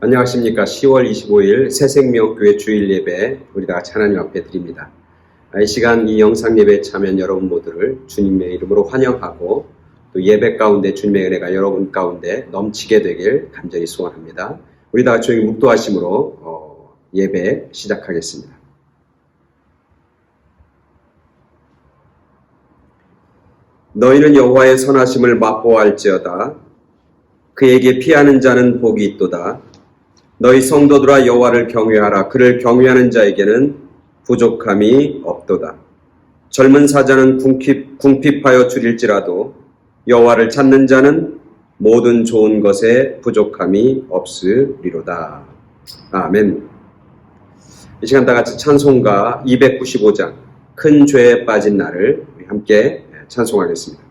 안녕하십니까. 10월 25일 새생명교회 주일 예배 우리 다 같이 하나님 앞에 드립니다. 이 시간 이 영상 예배에 참여한 여러분 모두를 주님의 이름으로 환영하고 또 예배 가운데 주님의 은혜가 여러분 가운데 넘치게 되길 간절히 소원합니다. 우리 다 같이 조용히 묵도하심으로 예배 시작하겠습니다. 너희는 여호와의 선하심을 맛보아할지어다. 그에게 피하는 자는 복이 있도다. 너희 성도들아 여호와를 경외하라. 그를 경외하는 자에게는 부족함이 없도다. 젊은 사자는 궁핍하여 줄일지라도 여호와를 찾는 자는 모든 좋은 것에 부족함이 없으리로다. 아멘. 이 시간 다 같이 찬송가 295장 큰 죄에 빠진 나를 함께 찬송하겠습니다.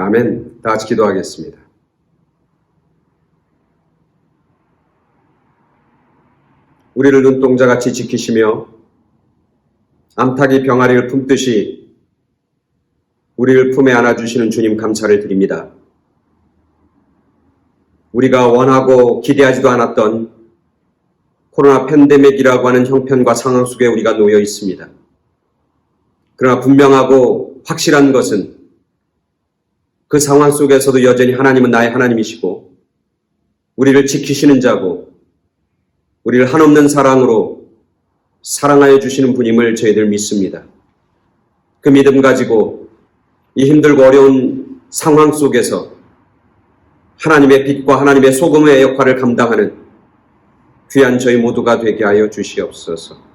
아멘. 다 같이 기도하겠습니다. 우리를 눈동자같이 지키시며 암탉이 병아리를 품듯이 우리를 품에 안아주시는 주님 감사를 드립니다. 우리가 원하고 기대하지도 않았던 코로나 팬데믹이라고 하는 형편과 상황 속에 우리가 놓여 있습니다. 그러나 분명하고 확실한 것은 그 상황 속에서도 여전히 하나님은 나의 하나님이시고 우리를 지키시는 자고 우리를 한없는 사랑으로 사랑하여 주시는 분임을 저희들 믿습니다. 그 믿음 가지고 이 힘들고 어려운 상황 속에서 하나님의 빛과 하나님의 소금의 역할을 감당하는 귀한 저희 모두가 되게 하여 주시옵소서.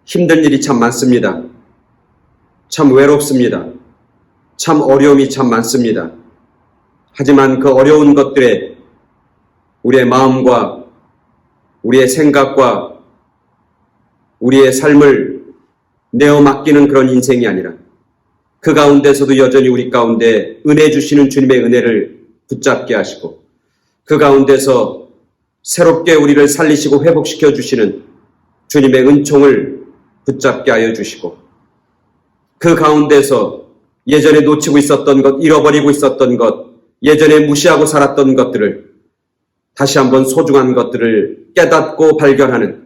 힘든 일이 참 많습니다. 참 외롭습니다. 참 어려움이 참 많습니다. 하지만 그 어려운 것들에 우리의 마음과 우리의 생각과 우리의 삶을 내어 맡기는 그런 인생이 아니라 그 가운데서도 여전히 우리 가운데 은혜 주시는 주님의 은혜를 붙잡게 하시고 그 가운데서 새롭게 우리를 살리시고 회복시켜 주시는 주님의 은총을 붙잡게 하여 주시고 그 가운데서 예전에 놓치고 있었던 것, 잃어버리고 있었던 것, 예전에 무시하고 살았던 것들을 다시 한번 소중한 것들을 깨닫고 발견하는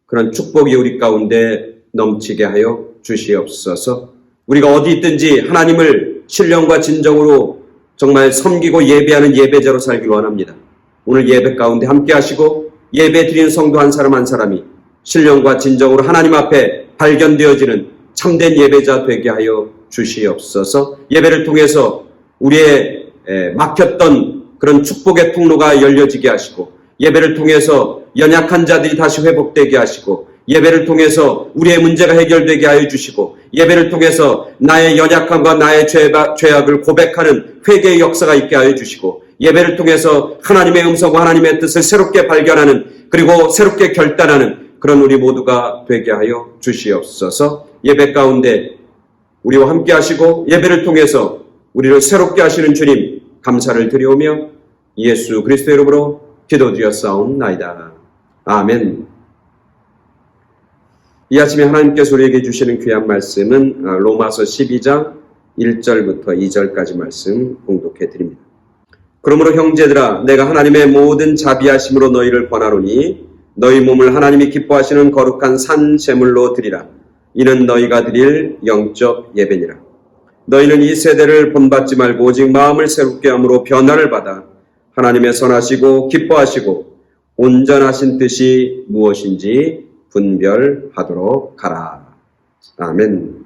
그런 축복이 우리 가운데 넘치게 하여 주시옵소서. 우리가 어디 있든지 하나님을 신령과 진정으로 정말 섬기고 예배하는 예배자로 살기를 원합니다. 오늘 예배 가운데 함께 하시고 예배 드리는 성도 한 사람 한 사람이 신령과 진정으로 하나님 앞에 발견되어지는 참된 예배자 되게 하여 주시옵소서. 예배를 통해서 우리의 막혔던 그런 축복의 통로가 열려지게 하시고 예배를 통해서 연약한 자들이 다시 회복되게 하시고 예배를 통해서 우리의 문제가 해결되게 하여 주시고 예배를 통해서 나의 연약함과 나의 죄악을 고백하는 회개의 역사가 있게 하여 주시고 예배를 통해서 하나님의 음성과 하나님의 뜻을 새롭게 발견하는 그리고 새롭게 결단하는 그런 우리 모두가 되게 하여 주시옵소서. 예배 가운데 우리와 함께 하시고 예배를 통해서 우리를 새롭게 하시는 주님 감사를 드리오며 예수 그리스도의 이름으로 기도드렸사옵나이다. 아멘. 이 아침에 하나님께서 우리에게 주시는 귀한 말씀은 로마서 12장 1절부터 2절까지 말씀 봉독해 드립니다. 그러므로 형제들아 내가 하나님의 모든 자비하심으로 너희를 권하노니 너희 몸을 하나님이 기뻐하시는 거룩한 산 제물로 드리라. 이는 너희가 드릴 영적 예배니라. 너희는 이 세대를 본받지 말고 오직 마음을 새롭게 함으로 변화를 받아 하나님의 선하시고 기뻐하시고 온전하신 뜻이 무엇인지 분별하도록 하라. 아멘.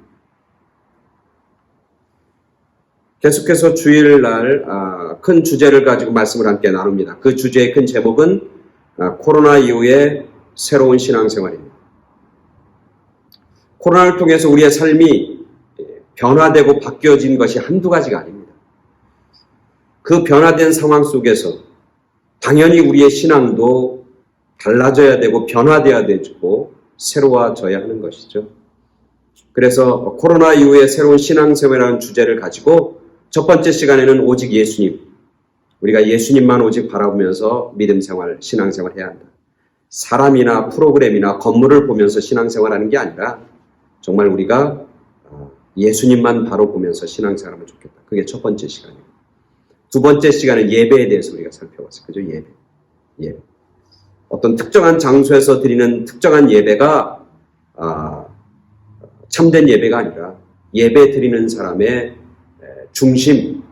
계속해서 주일날 큰 주제를 가지고 말씀을 함께 나눕니다. 그 주제의 큰 제목은 코로나 이후의 새로운 신앙생활입니다. 코로나를 통해서 우리의 삶이 변화되고 바뀌어진 것이 한두 가지가 아닙니다. 그 변화된 상황 속에서 당연히 우리의 신앙도 달라져야 되고 변화되어야 되고 새로워져야 하는 것이죠. 그래서 코로나 이후의 새로운 신앙생활이라는 주제를 가지고 첫 번째 시간에는 오직 예수님, 우리가 예수님만 오직 바라보면서 믿음생활, 신앙생활 해야 한다. 사람이나 프로그램이나 건물을 보면서 신앙생활하는 게 아니라 정말 우리가 예수님만 바로 보면서 신앙생활하면 좋겠다. 그게 첫 번째 시간이에요. 두 번째 시간은 예배에 대해서 우리가 살펴봤어요. 그죠? 예배. 어떤 특정한 장소에서 드리는 특정한 예배가 참된 예배가 아니라 예배 드리는 사람의 중심,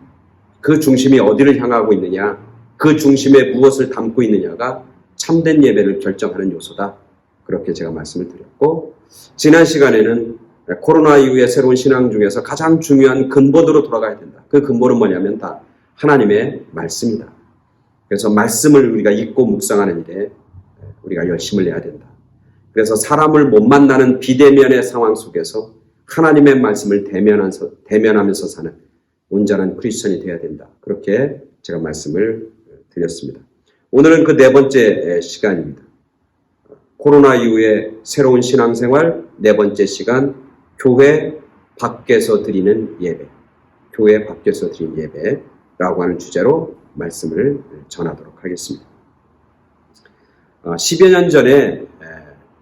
그 중심이 어디를 향하고 있느냐, 그 중심에 무엇을 담고 있느냐가 참된 예배를 결정하는 요소다. 그렇게 제가 말씀을 드렸고, 지난 시간에는 코로나 이후의 새로운 신앙 중에서 가장 중요한 근본으로 돌아가야 된다. 그 근본은 뭐냐면 다 하나님의 말씀이다. 그래서 말씀을 우리가 읽고 묵상하는 일에 우리가 열심을 내야 된다. 그래서 사람을 못 만나는 비대면의 상황 속에서 하나님의 말씀을 대면하면서 사는 온전한 크리스천이 되어야 된다. 그렇게 제가 말씀을 드렸습니다. 오늘은 그 네 번째 시간입니다. 코로나 이후에 새로운 신앙생활 네 번째 시간, 교회 밖에서 드리는 예배. 교회 밖에서 드리는 예배라고 하는 주제로 말씀을 전하도록 하겠습니다. 10여 년 전에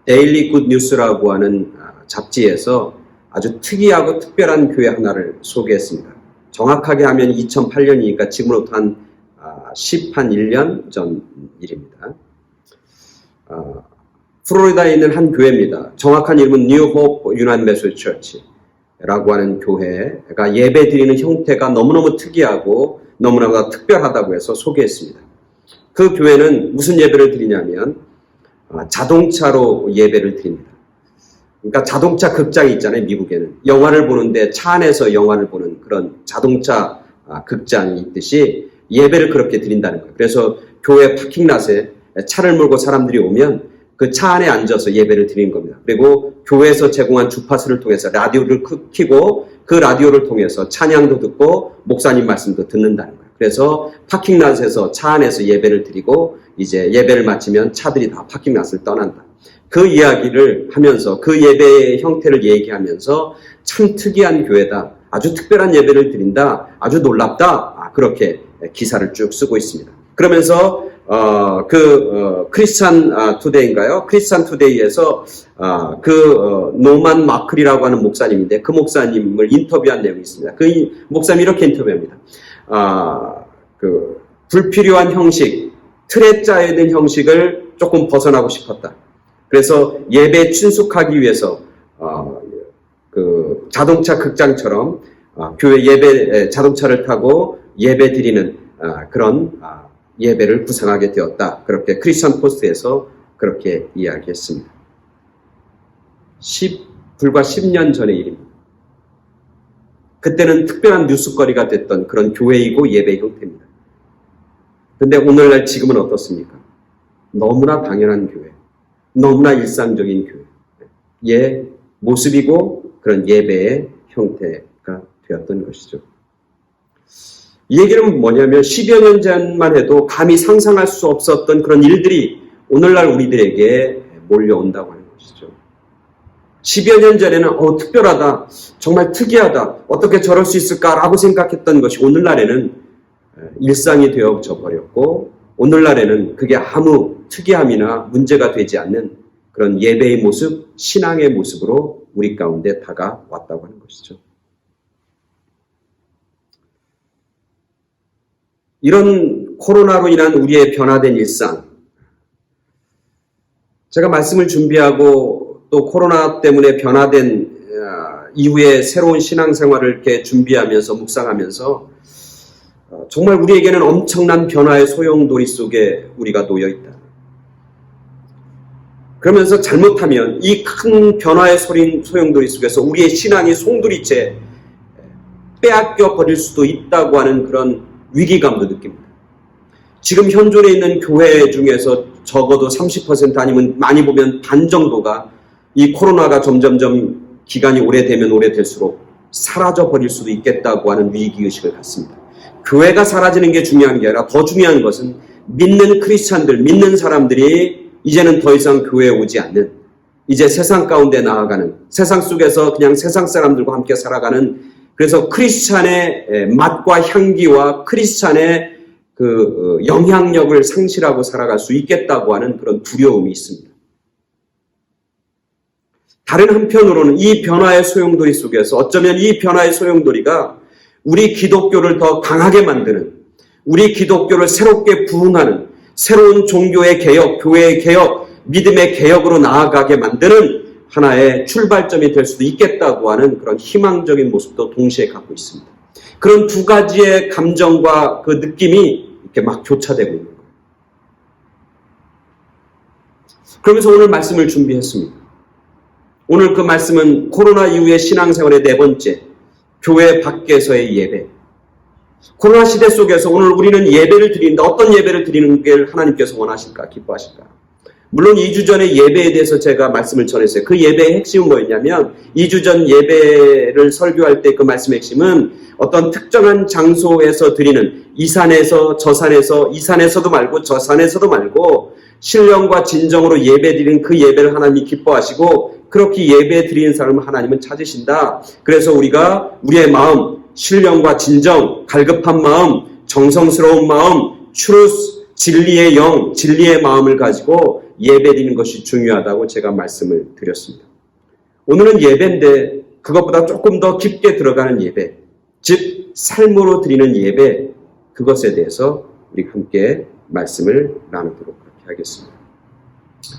데일리 굿 뉴스라고 하는 잡지에서 아주 특이하고 특별한 교회 하나를 소개했습니다. 정확하게 하면 2008년이니까 지금으로부터 한 1년 전 일입니다. 플로리다에 있는 한 교회입니다. 정확한 이름은 뉴 호프 유나이티드 메소디스트 처치라고 하는 교회가 예배 드리는 형태가 너무너무 특이하고 너무나 특별하다고 해서 소개했습니다. 그 교회는 무슨 예배를 드리냐면 자동차로 예배를 드립니다. 그러니까 자동차 극장이 있잖아요. 미국에는 영화를 보는데 차 안에서 영화를 보는 그런 자동차 극장이 있듯이 예배를 그렇게 드린다는 거예요. 그래서 교회 파킹랏에 차를 몰고 사람들이 오면 그 차 안에 앉아서 예배를 드리는 겁니다. 그리고 교회에서 제공한 주파수를 통해서 라디오를 켜고 그 라디오를 통해서 찬양도 듣고 목사님 말씀도 듣는다는 거예요. 그래서 파킹랏에서 차 안에서 예배를 드리고 이제 예배를 마치면 차들이 다 파킹랏을 떠난다. 그 이야기를 하면서 그 예배의 형태를 얘기하면서 참 특이한 교회다. 아주 특별한 예배를 드린다. 아주 놀랍다. 그렇게 기사를 쭉 쓰고 있습니다. 그러면서 크리스찬 투데이인가요? 크리스찬 투데이에서 노만 마클이라고 하는 목사님인데 그 목사님을 인터뷰한 내용이 있습니다. 그 목사님이 이렇게 인터뷰합니다. 불필요한 형식, 틀에 짜여있는 형식을 조금 벗어나고 싶었다. 그래서 예배에 친숙하기 위해서 자동차 극장처럼 교회 예배 자동차를 타고 예배 드리는 그런 예배를 구상하게 되었다. 그렇게 크리스천 포스트에서 그렇게 이야기했습니다. 불과 10년 전의 일입니다. 그때는 특별한 뉴스거리가 됐던 그런 교회이고 예배 형태입니다. 그런데 오늘날 지금은 어떻습니까? 너무나 당연한 교회, 너무나 일상적인 교회의 모습이고 그런 예배의 형태가 되었던 것이죠. 이 얘기는 뭐냐면 10여 년 전만 해도 감히 상상할 수 없었던 그런 일들이 오늘날 우리들에게 몰려온다고 하는 것이죠. 10여 년 전에는 특별하다, 정말 특이하다, 어떻게 저럴 수 있을까라고 생각했던 것이 오늘날에는 일상이 되어져 버렸고 오늘날에는 그게 아무 특이함이나 문제가 되지 않는 그런 예배의 모습, 신앙의 모습으로 우리 가운데 다가왔다고 하는 것이죠. 이런 코로나로 인한 우리의 변화된 일상, 제가 말씀을 준비하고 또 코로나 때문에 변화된 이후에 새로운 신앙생활을 이렇게 준비하면서 묵상하면서 정말 우리에게는 엄청난 변화의 소용돌이 속에 우리가 놓여 있다. 그러면서 잘못하면 이 큰 변화의 소용돌이 속에서 우리의 신앙이 송두리째 빼앗겨 버릴 수도 있다고 하는 그런 위기감도 느낍니다. 지금 현존에 있는 교회 중에서 적어도 30% 아니면 많이 보면 반 정도가 이 코로나가 점점점 기간이 오래되면 오래될수록 사라져 버릴 수도 있겠다고 하는 위기의식을 갖습니다. 교회가 사라지는 게 중요한 게 아니라 더 중요한 것은 믿는 크리스찬들, 믿는 사람들이 이제는 더 이상 교회에 오지 않는, 이제 세상 가운데 나아가는, 세상 속에서 그냥 세상 사람들과 함께 살아가는, 그래서 크리스찬의 맛과 향기와 크리스찬의 그 영향력을 상실하고 살아갈 수 있겠다고 하는 그런 두려움이 있습니다. 다른 한편으로는 이 변화의 소용돌이 속에서 어쩌면 이 변화의 소용돌이가 우리 기독교를 더 강하게 만드는, 우리 기독교를 새롭게 부흥하는 새로운 종교의 개혁, 교회의 개혁, 믿음의 개혁으로 나아가게 만드는 하나의 출발점이 될 수도 있겠다고 하는 그런 희망적인 모습도 동시에 갖고 있습니다. 그런 두 가지의 감정과 그 느낌이 이렇게 막 교차되고 있는 거예요. 그러면서 오늘 말씀을 준비했습니다. 오늘 그 말씀은 코로나 이후의 신앙생활의 네 번째, 교회 밖에서의 예배. 코로나 시대 속에서 오늘 우리는 예배를 드리는데 어떤 예배를 드리는 게 하나님께서 원하실까, 기뻐하실까? 물론 2주 전에 예배에 대해서 제가 말씀을 전했어요. 그 예배의 핵심은 뭐였냐면 2주 전 예배를 설교할 때 그 말씀의 핵심은 어떤 특정한 장소에서 드리는 이 산에서 저 산에서 이 산에서도 말고 저 산에서도 말고 신령과 진정으로 예배 드리는 그 예배를 하나님이 기뻐하시고 그렇게 예배 드리는 사람을 하나님은 찾으신다. 그래서 우리가 우리의 마음, 신령과 진정, 갈급한 마음, 정성스러운 마음, truth, 진리의 영, 진리의 마음을 가지고 예배드리는 것이 중요하다고 제가 말씀을 드렸습니다. 오늘은 예배인데 그것보다 조금 더 깊게 들어가는 예배, 즉 삶으로 드리는 예배, 그것에 대해서 우리 함께 말씀을 나누도록 하겠습니다.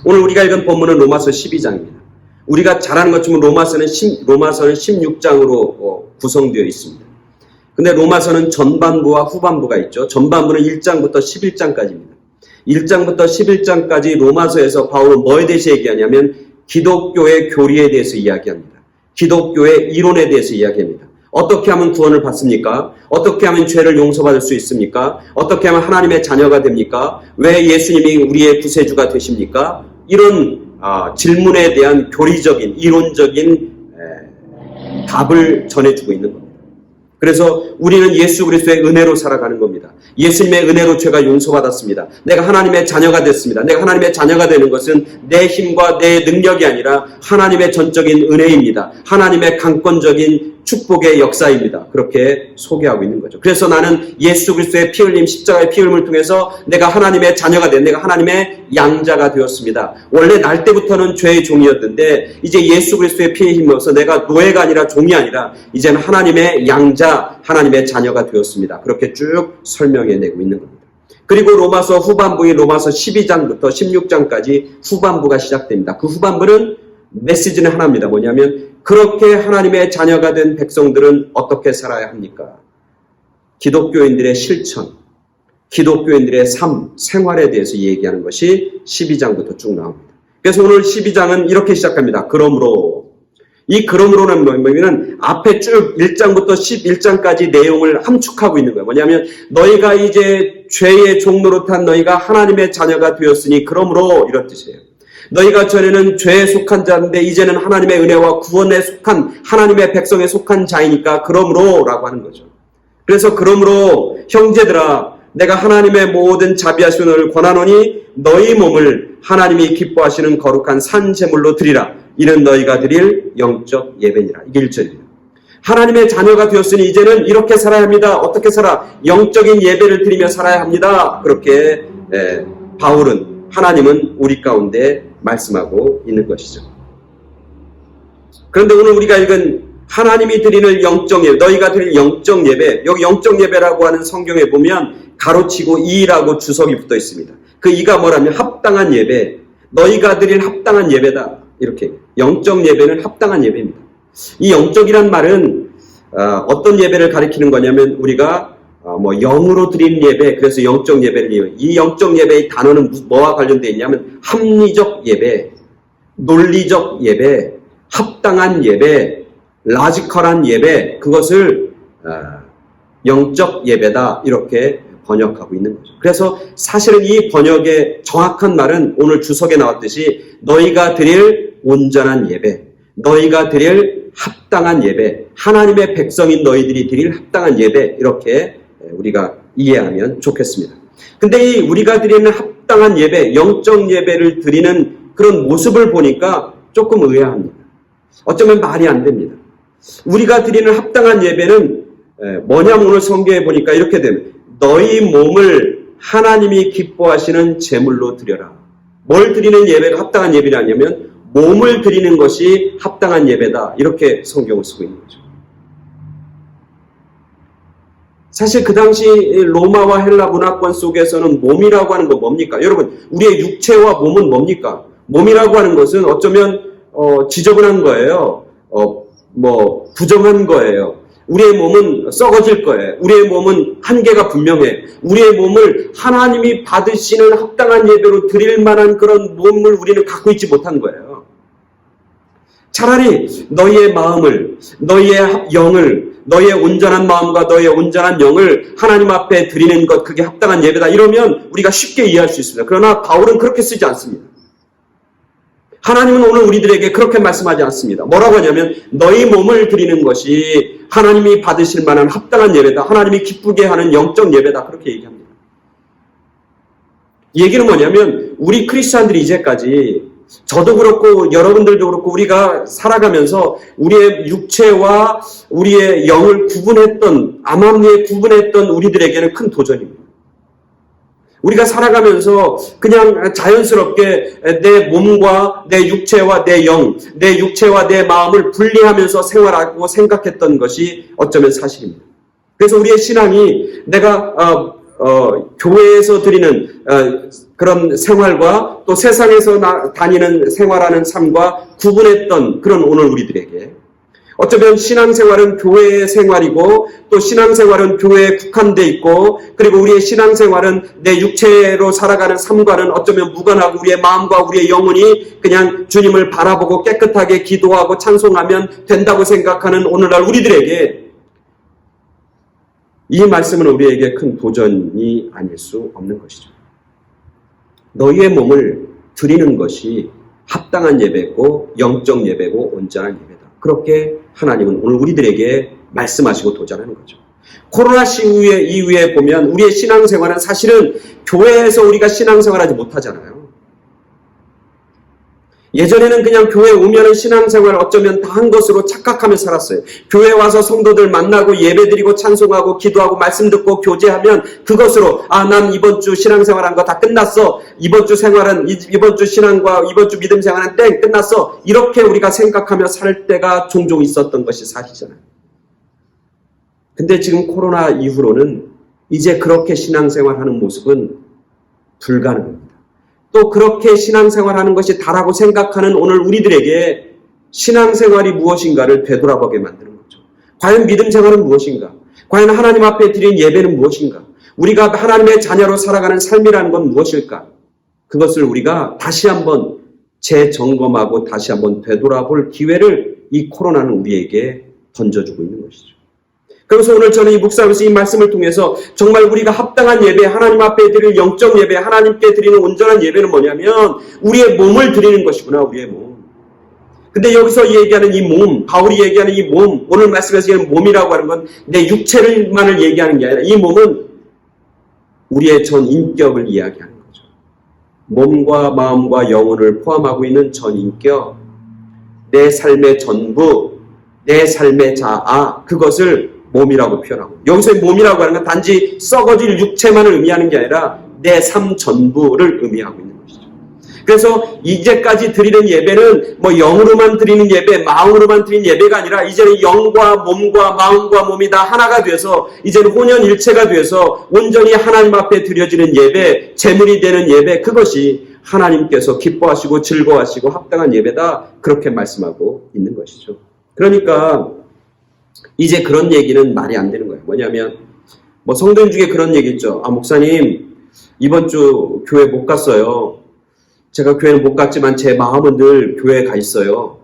오늘 우리가 읽은 본문은 로마서 12장입니다. 우리가 잘 아는 것처럼 로마서는 16장으로 구성되어 있습니다. 근데 로마서는 전반부와 후반부가 있죠. 전반부는 1장부터 11장까지입니다. 1장부터 11장까지 로마서에서 바울은 뭐에 대해서 얘기하냐면 기독교의 교리에 대해서 이야기합니다. 기독교의 이론에 대해서 이야기합니다. 어떻게 하면 구원을 받습니까? 어떻게 하면 죄를 용서받을 수 있습니까? 어떻게 하면 하나님의 자녀가 됩니까? 왜 예수님이 우리의 구세주가 되십니까? 이런 질문에 대한 교리적인 이론적인 답을 전해주고 있는 겁니다. 그래서 우리는 예수 그리스도의 은혜로 살아가는 겁니다. 예수님의 은혜로 죄가 용서받았습니다. 내가 하나님의 자녀가 됐습니다. 내가 하나님의 자녀가 되는 것은 내 힘과 내 능력이 아니라 하나님의 전적인 은혜입니다. 하나님의 강권적인 축복의 역사입니다. 그렇게 소개하고 있는 거죠. 그래서 나는 예수 그리스도의 피 흘림, 십자가의 피 흘림을 통해서 내가 하나님의 자녀가 된, 내가 하나님의 양자가 되었습니다. 원래 날 때부터는 죄의 종이었는데 이제 예수 그리스도의 피에 힘입어서 내가 노예가 아니라 종이 아니라 이제는 하나님의 양자, 하나님의 자녀가 되었습니다. 그렇게 쭉 설명해내고 있는 겁니다. 그리고 로마서 후반부인 로마서 12장부터 16장까지 후반부가 시작됩니다. 그 후반부는 메시지는 하나입니다. 뭐냐면 그렇게 하나님의 자녀가 된 백성들은 어떻게 살아야 합니까? 기독교인들의 실천, 기독교인들의 삶, 생활에 대해서 얘기하는 것이 12장부터 쭉 나옵니다. 그래서 오늘 12장은 이렇게 시작합니다. 그러므로. 이 그러므로는 뭐냐면 앞에 쭉 1장부터 11장까지 내용을 함축하고 있는 거예요. 뭐냐면 너희가 이제 죄의 종로로 탄 너희가 하나님의 자녀가 되었으니 그러므로 이런 뜻이에요. 너희가 전에는 죄에 속한 자인데 이제는 하나님의 은혜와 구원에 속한 하나님의 백성에 속한 자이니까 그러므로 라고 하는 거죠. 그래서 그러므로 형제들아 내가 하나님의 모든 자비하신 은혜를 권하노니 너희 몸을 하나님이 기뻐하시는 거룩한 산 제물로 드리라. 이는 너희가 드릴 영적 예배니라. 이게 1절입니다. 하나님의 자녀가 되었으니 이제는 이렇게 살아야 합니다. 어떻게 살아? 영적인 예배를 드리며 살아야 합니다. 그렇게 바울은 하나님은 우리 가운데 말씀하고 있는 것이죠. 그런데 오늘 우리가 읽은 하나님이 드리는 영적 예배, 너희가 드릴 영적 예배, 여기 영적 예배라고 하는 성경에 보면 가로치고 이라고 주석이 붙어 있습니다. 그 이가 뭐라면 합당한 예배, 너희가 드릴 합당한 예배다. 이렇게 영적 예배는 합당한 예배입니다. 이 영적이란 말은 어떤 예배를 가리키는 거냐면 우리가 영으로 드린 예배, 그래서 영적 예배를 이 영적 예배의 단어는 뭐와 관련되어 있냐면 합리적 예배, 논리적 예배, 합당한 예배, 라지컬한 예배, 그것을 영적 예배다 이렇게 번역하고 있는 거죠. 그래서 사실은 이 번역의 정확한 말은 오늘 주석에 나왔듯이 너희가 드릴 온전한 예배, 너희가 드릴 합당한 예배, 하나님의 백성인 너희들이 드릴 합당한 예배 이렇게 우리가 이해하면 좋겠습니다. 근데 이 우리가 드리는 합당한 예배, 영적 예배를 드리는 그런 모습을 보니까 조금 의아합니다. 어쩌면 말이 안 됩니다. 우리가 드리는 합당한 예배는 뭐냐면 오늘 성경에 보니까 이렇게 됩니다. 너희 몸을 하나님이 기뻐하시는 제물로 드려라. 뭘 드리는 예배가 합당한 예배냐면 몸을 드리는 것이 합당한 예배다. 이렇게 성경을 쓰고 있는 거죠. 사실 그 당시 로마와 헬라 문화권 속에서는 몸이라고 하는 건 뭡니까? 여러분, 우리의 육체와 몸은 뭡니까? 몸이라고 하는 것은 어쩌면 지저분한 거예요. 부정한 거예요. 우리의 몸은 썩어질 거예요. 우리의 몸은 한계가 분명해. 우리의 몸을 하나님이 받으시는 합당한 예배로 드릴 만한 그런 몸을 우리는 갖고 있지 못한 거예요. 차라리 너희의 마음을, 너희의 영을, 너희의 온전한 마음과 너희의 온전한 영을 하나님 앞에 드리는 것, 그게 합당한 예배다. 이러면 우리가 쉽게 이해할 수 있습니다. 그러나 바울은 그렇게 쓰지 않습니다. 하나님은 오늘 우리들에게 그렇게 말씀하지 않습니다. 뭐라고 하냐면 너희 몸을 드리는 것이 하나님이 받으실 만한 합당한 예배다. 하나님이 기쁘게 하는 영적 예배다. 그렇게 얘기합니다. 이 얘기는 뭐냐면 우리 크리스찬들이 이제까지 저도 그렇고 여러분들도 그렇고 우리가 살아가면서 우리의 육체와 우리의 영을 구분했던, 암암리에 구분했던 우리들에게는 큰 도전입니다. 우리가 살아가면서 그냥 자연스럽게 내 몸과 내 육체와 내 영, 내 육체와 내 마음을 분리하면서 생활하고 생각했던 것이 어쩌면 사실입니다. 그래서 우리의 신앙이 내가 교회에서 드리는 그런 생활과 또 세상에서 다니는 생활하는 삶과 구분했던 그런 오늘 우리들에게 어쩌면 신앙생활은 교회의 생활이고 또 신앙생활은 교회에 국한돼 있고 그리고 우리의 신앙생활은 내 육체로 살아가는 삶과는 어쩌면 무관하고 우리의 마음과 우리의 영혼이 그냥 주님을 바라보고 깨끗하게 기도하고 찬송하면 된다고 생각하는 오늘날 우리들에게 이 말씀은 우리에게 큰 도전이 아닐 수 없는 것이죠. 너희의 몸을 드리는 것이 합당한 예배고 영적 예배고 온전한 예배다. 그렇게 하나님은 오늘 우리들에게 말씀하시고 도전하는 거죠. 코로나 이후에 보면 우리의 신앙생활은 사실은 교회에서 우리가 신앙생활하지 못하잖아요. 예전에는 그냥 교회 오면은 신앙생활 어쩌면 다 한 것으로 착각하며 살았어요. 교회 와서 성도들 만나고 예배드리고 찬송하고 기도하고 말씀 듣고 교제하면 그것으로 난 이번 주 신앙생활한 거 다 끝났어. 이번 주 신앙과 이번 주 믿음 생활은 끝났어. 이렇게 우리가 생각하며 살 때가 종종 있었던 것이 사실이잖아요. 근데 지금 코로나 이후로는 이제 그렇게 신앙생활하는 모습은 불가능합니다. 또 그렇게 신앙생활하는 것이 다라고 생각하는 오늘 우리들에게 신앙생활이 무엇인가를 되돌아보게 만드는 거죠. 과연 믿음 생활은 무엇인가? 과연 하나님 앞에 드린 예배는 무엇인가? 우리가 하나님의 자녀로 살아가는 삶이라는 건 무엇일까? 그것을 우리가 다시 한번 재점검하고 다시 한번 되돌아볼 기회를 이 코로나는 우리에게 던져주고 있는 것이죠. 그래서 오늘 저는 이 묵상하면서 이 말씀을 통해서 정말 우리가 합당한 예배, 하나님 앞에 드릴 영적 예배, 하나님께 드리는 온전한 예배는 뭐냐면 우리의 몸을 드리는 것이구나, 우리의 몸. 근데 여기서 얘기하는 이 몸, 바울이 얘기하는 이 몸, 오늘 말씀에서 얘기하는 몸이라고 하는 건 내 육체만을 얘기하는 게 아니라 이 몸은 우리의 전 인격을 이야기하는 거죠. 몸과 마음과 영혼을 포함하고 있는 전 인격, 내 삶의 전부, 내 삶의 자아, 그것을 몸이라고 표현하고, 여기서 몸이라고 하는 건 단지 썩어질 육체만을 의미하는 게 아니라 내 삶 전부를 의미하고 있는 것이죠. 그래서 이제까지 드리는 예배는 영으로만 드리는 예배, 마음으로만 드리는 예배가 아니라 이제는 영과 몸과 마음과 몸이 다 하나가 돼서 이제는 혼연일체가 돼서 온전히 하나님 앞에 드려지는 예배, 제물이 되는 예배, 그것이 하나님께서 기뻐하시고 즐거워하시고 합당한 예배다, 그렇게 말씀하고 있는 것이죠. 그러니까 이제 그런 얘기는 말이 안 되는 거예요. 뭐냐면 성도님 중에 그런 얘기 있죠. 목사님 이번 주 교회 못 갔어요. 제가 교회는 못 갔지만 제 마음은 늘 교회에 가 있어요.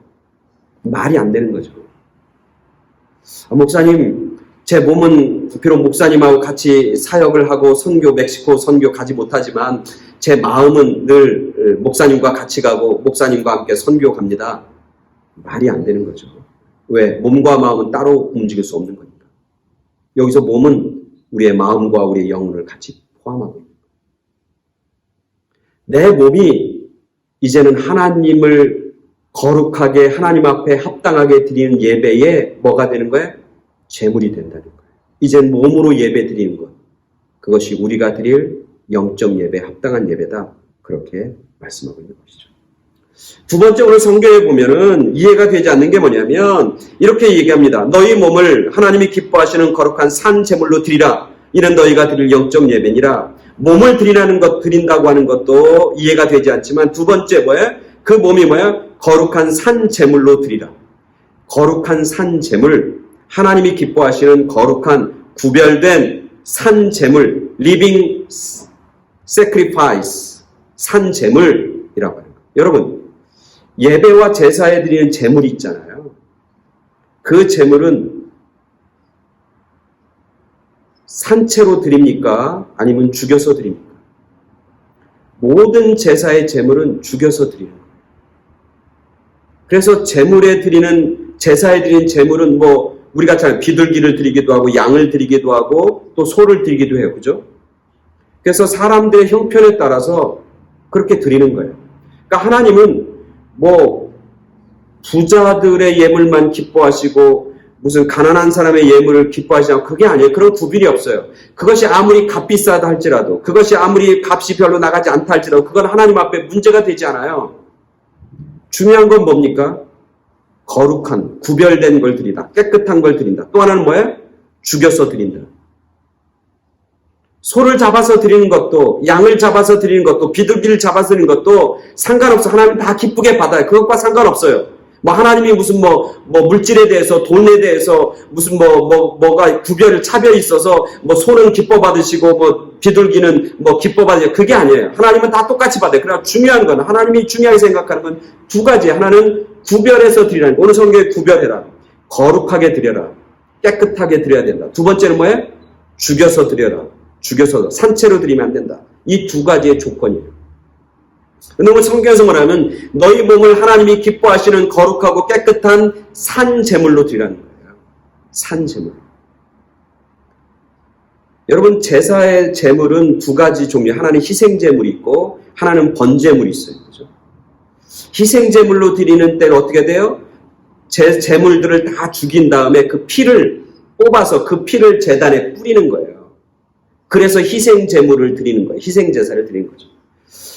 말이 안 되는 거죠. 목사님 제 몸은 비록 목사님하고 같이 사역을 하고 멕시코 선교 가지 못하지만 제 마음은 늘 목사님과 같이 가고 목사님과 함께 선교 갑니다. 말이 안 되는 거죠. 왜? 몸과 마음은 따로 움직일 수 없는 거니까. 여기서 몸은 우리의 마음과 우리의 영혼을 같이 포함하고 있는 거예요. 내 몸이 이제는 하나님을 거룩하게 하나님 앞에 합당하게 드리는 예배에 뭐가 되는 거예요? 제물이 된다는 거예요. 이젠 몸으로 예배 드리는 것, 그것이 우리가 드릴 영적 예배, 합당한 예배다, 그렇게 말씀하고 있는 것이죠. 두 번째, 오늘 성경에 보면은 이해가 되지 않는 게 뭐냐면 이렇게 얘기합니다. 너희 몸을 하나님이 기뻐하시는 거룩한 산 제물로 드리라. 이는 너희가 드릴 영적 예배니라. 몸을 드린다고 하는 것도 이해가 되지 않지만 두 번째 뭐예요? 그 몸이 뭐예요? 거룩한 산 제물로 드리라. 거룩한 산 제물, 하나님이 기뻐하시는 거룩한 구별된 산 제물, living sacrifice, 산 제물이라고 하는 거예요. 여러분, 예배와 제사에 드리는 제물이 있잖아요. 그 제물은 산채로 드립니까? 아니면 죽여서 드립니까? 모든 제사의 제물은 죽여서 드리는 거예요. 그래서 제사에 드리는 제물은 우리가 잘 비둘기를 드리기도 하고 양을 드리기도 하고 또 소를 드리기도 해요. 그죠? 그래서 사람들의 형편에 따라서 그렇게 드리는 거예요. 그러니까 하나님은 부자들의 예물만 기뻐하시고 무슨 가난한 사람의 예물을 기뻐하시지 않고, 그게 아니에요. 그런 구별이 없어요. 그것이 아무리 값비싸다 할지라도, 그것이 아무리 값이 별로 나가지 않다 할지라도 그건 하나님 앞에 문제가 되지 않아요. 중요한 건 뭡니까? 거룩한, 구별된 걸 드리다. 깨끗한 걸 드린다. 또 하나는 뭐예요? 죽여서 드린다. 소를 잡아서 드리는 것도, 양을 잡아서 드리는 것도, 비둘기를 잡아서 드리는 것도 상관없어. 하나님 다 기쁘게 받아요. 그것과 상관없어요. 하나님이 무슨 물질에 대해서, 돈에 대해서 무슨 뭐가 차별이 있어서 소는 기뻐 받으시고 비둘기는 기뻐 받으시고, 그게 아니에요. 하나님은 다 똑같이 받아요. 그러나 중요한 건, 하나님이 중요하게 생각하는 건 두 가지. 하나는 구별해서 드리라는 거예요. 오늘 성경에 구별해라. 거룩하게 드려라. 깨끗하게 드려야 된다. 두 번째는 뭐예요? 죽여서 드려라. 죽여서 산채로 드리면 안 된다. 이 두 가지의 조건이에요. 근데 오늘 성경에서 뭐냐면 너희 몸을 하나님이 기뻐하시는 거룩하고 깨끗한 산 제물로 드리라는 거예요. 산 제물. 여러분, 제사의 제물은 두 가지 종류, 하나는 희생 제물이 있고 하나는 번제물이 있어요. 그죠? 희생 제물로 드리는 때는 어떻게 돼요? 제물들을 다 죽인 다음에 그 피를 뽑아서 그 피를 제단에 뿌리는 거예요. 그래서 희생 제물을 드리는 거예요. 희생 제사를 드리는 거죠.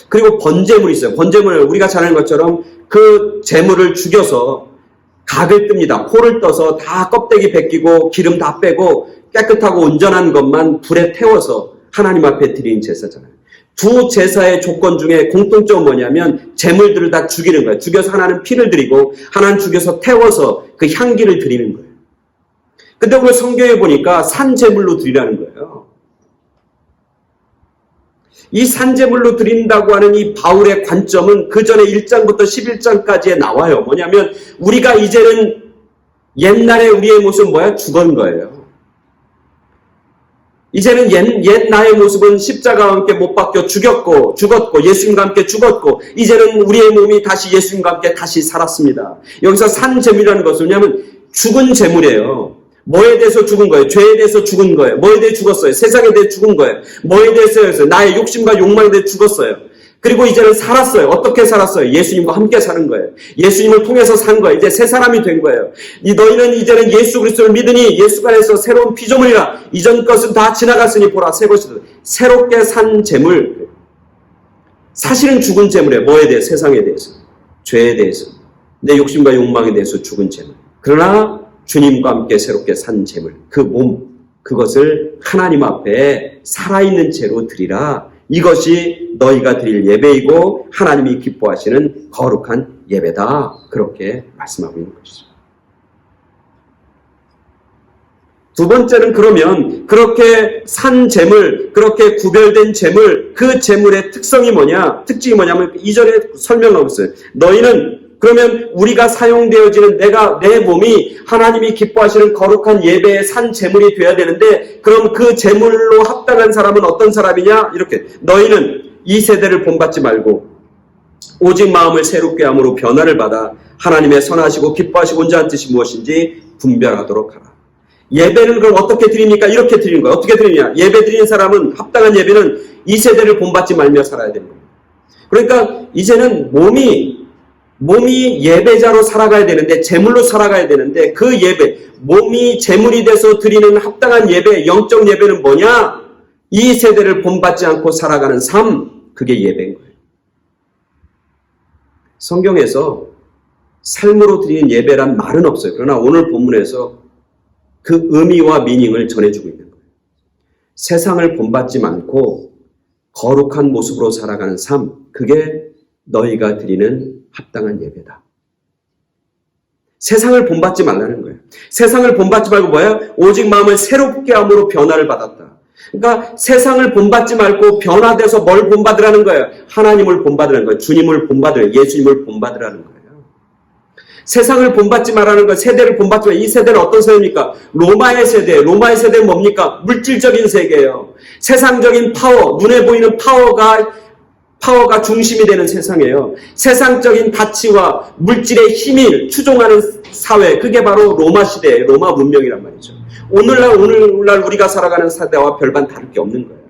그리고 번제물이 있어요. 번제물은 우리가 잘 아는 것처럼 그 제물을 죽여서 각을 뜹니다. 포를 떠서 다 껍데기 벗기고 기름 다 빼고 깨끗하고 온전한 것만 불에 태워서 하나님 앞에 드리는 제사잖아요. 두 제사의 조건 중에 공통점은 뭐냐면 제물들을 다 죽이는 거예요. 죽여서 하나는 피를 드리고 하나는 죽여서 태워서 그 향기를 드리는 거예요. 근데 오늘 성경에 보니까 산제물로 드리라는 거예요. 이 산제물로 드린다고 하는 이 바울의 관점은 그 전에 1장부터 11장까지에 나와요. 뭐냐면 우리가 이제는 옛날에 우리의 모습은 뭐야? 죽은 거예요. 이제는 옛 나의 모습은 십자가와 함께 못 박혀 죽었고 예수님과 함께 죽었고 이제는 우리의 몸이 다시 예수님과 함께 다시 살았습니다. 여기서 산제물이라는 것은 뭐냐면 죽은 제물이에요. 뭐에 대해서 죽은 거예요? 죄에 대해서 죽은 거예요. 뭐에 대해 죽었어요? 세상에 대해 죽은 거예요. 뭐에 대해서 나의 욕심과 욕망에 대해 죽었어요. 그리고 이제는 살았어요. 어떻게 살았어요? 예수님과 함께 사는 거예요. 예수님을 통해서 산 거예요. 이제 새 사람이 된 거예요. 너희는 이제는 예수 그리스도를 믿으니 예수 안에서 새로운 피조물이라. 이전 것은 다 지나갔으니 보라 새 것이다. 새롭게 산 제물. 사실은 죽은 제물이에요. 뭐에 대해? 세상에 대해서. 죄에 대해서. 내 욕심과 욕망에 대해서 죽은 제물. 그러나 주님과 함께 새롭게 산 제물. 그 몸. 그것을 하나님 앞에 살아있는 채로 드리라. 이것이 너희가 드릴 예배이고 하나님이 기뻐하시는 거룩한 예배다. 그렇게 말씀하고 있는 것이죠. 두 번째는 그러면 그렇게 산 제물, 그렇게 구별된 제물, 그 제물의 특성이 뭐냐? 특징이 뭐냐면 이전에 설명하고 있어요. 너희는 그러면 우리가 사용되어지는 내 몸이 하나님이 기뻐하시는 거룩한 예배의 산 제물이 되어야 되는데 그럼 그 제물로 합당한 사람은 어떤 사람이냐? 이렇게 너희는 이 세대를 본받지 말고 오직 마음을 새롭게 함으로 변화를 받아 하나님의 선하시고 기뻐하시고 온전한 뜻이 무엇인지 분별하도록 하라. 예배는 그럼 어떻게 드립니까? 이렇게 드리는 거예요. 어떻게 드리냐? 예배 드리는 사람은 합당한 예배는 이 세대를 본받지 말며 살아야 되는 거예요. 그러니까 이제는 몸이 예배자로 살아가야 되는데 제물로 살아가야 되는데 그 예배, 몸이 제물이 돼서 드리는 합당한 예배, 영적 예배는 뭐냐? 이 세대를 본받지 않고 살아가는 삶, 그게 예배인 거예요. 성경에서 삶으로 드리는 예배란 말은 없어요. 그러나 오늘 본문에서 그 의미와 미닝을 전해주고 있는 거예요. 세상을 본받지 않고 거룩한 모습으로 살아가는 삶, 그게 너희가 드리는 합당한 예배다. 세상을 본받지 말라는 거예요. 세상을 본받지 말고 뭐예요? 오직 마음을 새롭게 함으로 변화를 받았다. 그러니까 세상을 본받지 말고 변화돼서 뭘 본받으라는 거예요? 하나님을 본받으라는 거예요. 주님을 본받으라는 거예요. 예수님을 본받으라는 거예요. 세상을 본받지 말라는 거예요. 세대를 본받지 말아요. 이 세대는 어떤 세대입니까? 로마의 세대. 로마의 세대는 뭡니까? 물질적인 세계예요. 세상적인 파워, 눈에 보이는 파워가 중심이 되는 세상이에요. 세상적인 가치와 물질의 힘이 추종하는 사회, 그게 바로 로마 시대의 로마 문명이란 말이죠. 오늘날 우리가 살아가는 세대와 별반 다를 게 없는 거예요.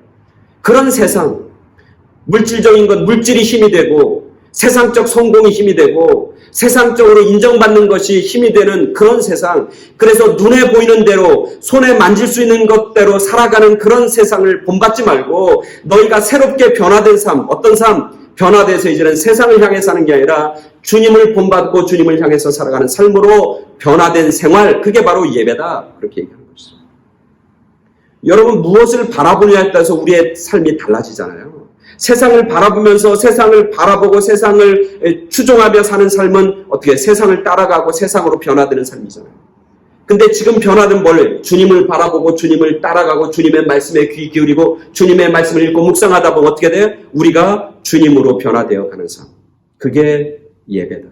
그런 세상, 물질적인 것, 물질이 힘이 되고 세상적 성공이 힘이 되고 세상적으로 인정받는 것이 힘이 되는 그런 세상, 그래서 눈에 보이는 대로 손에 만질 수 있는 것대로 살아가는 그런 세상을 본받지 말고 너희가 새롭게 변화된 삶, 어떤 삶? 변화돼서 이제는 세상을 향해 사는 게 아니라 주님을 본받고 주님을 향해서 살아가는 삶으로 변화된 생활, 그게 바로 예배다. 그렇게 얘기하는 것이죠. 여러분, 무엇을 바라보냐에 따라서 우리의 삶이 달라지잖아요. 세상을 바라보면서 세상을 바라보고 세상을 추종하며 사는 삶은 어떻게 세상을 따라가고 세상으로 변화되는 삶이잖아요. 근데 지금 변화된 뭘? 주님을 바라보고 주님을 따라가고 주님의 말씀에 귀 기울이고 주님의 말씀을 읽고 묵상하다 보면 어떻게 돼요? 우리가 주님으로 변화되어 가는 삶. 그게 예배다.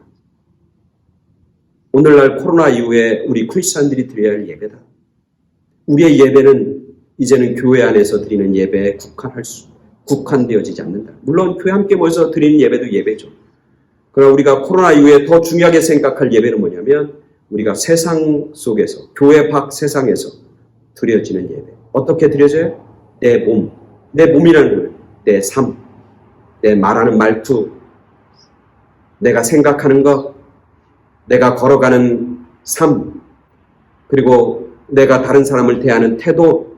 오늘날 코로나 이후에 우리 크리스찬들이 드려야 할 예배다. 국한되어지지 않는다. 물론 교회 함께 모여서 드리는 예배도 예배죠. 그러나 우리가 코로나 이후에 더 중요하게 생각할 예배는 뭐냐면 우리가 세상 속에서, 교회 밖 세상에서 드려지는 예배. 어떻게 드려져요? 내 몸, 내 몸이라는 거예요. 내 삶, 내 말하는 말투, 내가 생각하는 것, 내가 걸어가는 삶, 그리고 내가 다른 사람을 대하는 태도,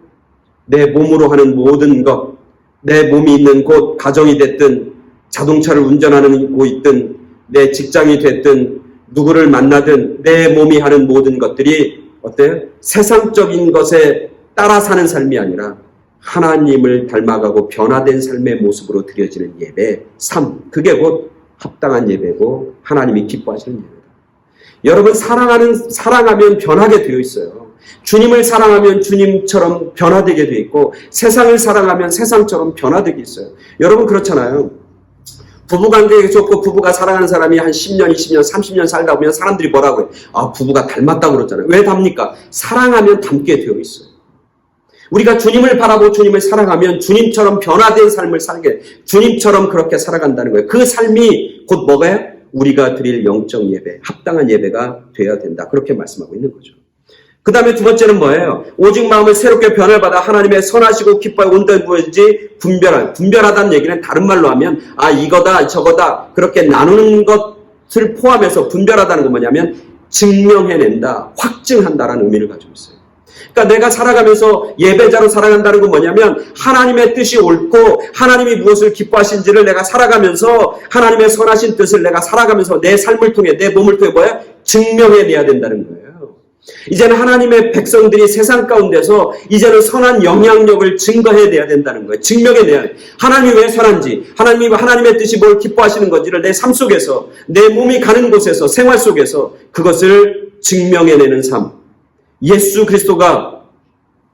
내 몸으로 하는 모든 것, 내 몸이 있는 곳, 가정이 됐든, 자동차를 운전하는 곳 있든, 내 직장이 됐든, 누구를 만나든 내 몸이 하는 모든 것들이 어때요? 세상적인 것에 따라 사는 삶이 아니라 하나님을 닮아가고 변화된 삶의 모습으로 드려지는 예배, 삶, 그게 곧 합당한 예배고 하나님이 기뻐하시는 예배다. 여러분 사랑하면 변하게 되어 있어요. 주님을 사랑하면 주님처럼 변화되게 되어 있고 세상을 사랑하면 세상처럼 변화되게 있어요. 여러분 그렇잖아요. 부부관계가 좋고 부부가 사랑하는 사람이 한 10년, 20년, 30년 살다 보면 사람들이 뭐라고 해요? 아, 부부가 닮았다고 그러잖아요. 왜 닮니까? 사랑하면 닮게 되어 있어요. 우리가 주님을 바라보고 주님을 사랑하면 주님처럼 변화된 삶을 살게, 주님처럼 그렇게 살아간다는 거예요. 그 삶이 곧 뭐가요? 우리가 드릴 영적 예배, 합당한 예배가 되어야 된다. 그렇게 말씀하고 있는 거죠. 그 다음에 두 번째는 뭐예요? 오직 마음을 새롭게 변화를 받아 하나님의 선하시고 기뻐하고 온전히 보여지지 분별하다는 얘기는 다른 말로 하면 아 이거다 저거다 그렇게 나누는 것을 포함해서 분별하다는 건 뭐냐면 증명해낸다, 확증한다라는 의미를 가지고 있어요. 그러니까 내가 살아가면서 예배자로 살아간다는 건 뭐냐면 하나님의 뜻이 옳고 하나님이 무엇을 기뻐하신지를 내가 살아가면서 하나님의 선하신 뜻을 내가 살아가면서 내 삶을 통해 내 몸을 통해 뭐야? 증명해내야 된다는 거예요. 이제는 하나님의 백성들이 세상 가운데서 이제는 선한 영향력을 증거해내야 된다는 거예요. 증명해내야 돼요. 하나님이 왜 선한지, 하나님의 뜻이 뭘 기뻐하시는 건지를 내 삶 속에서, 내 몸이 가는 곳에서, 생활 속에서 그것을 증명해내는 삶. 예수 그리스도가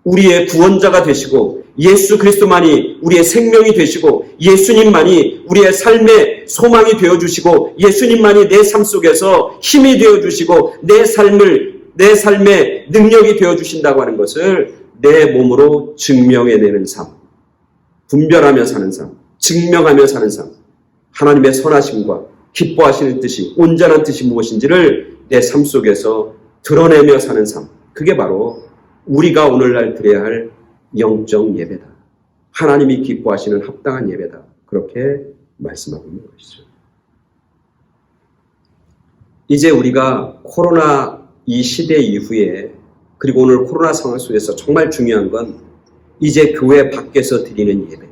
우리의 구원자가 되시고 예수 그리스도만이 우리의 생명이 되시고 예수님만이 우리의 삶의 소망이 되어주시고 예수님만이 내 삶 속에서 힘이 되어주시고 내 삶의 능력이 되어주신다고 하는 것을 내 몸으로 증명해내는 삶, 분별하며 사는 삶, 증명하며 사는 삶, 하나님의 선하심과 기뻐하시는 뜻이, 온전한 뜻이 무엇인지를 내 삶 속에서 드러내며 사는 삶, 그게 바로 우리가 오늘날 드려야 할 영적 예배다. 하나님이 기뻐하시는 합당한 예배다. 그렇게 말씀하고 있는 것이죠. 이제 우리가 코로나 이 시대 이후에 그리고 오늘 코로나 상황 속에서 정말 중요한 건 이제 교회 밖에서 드리는 예배.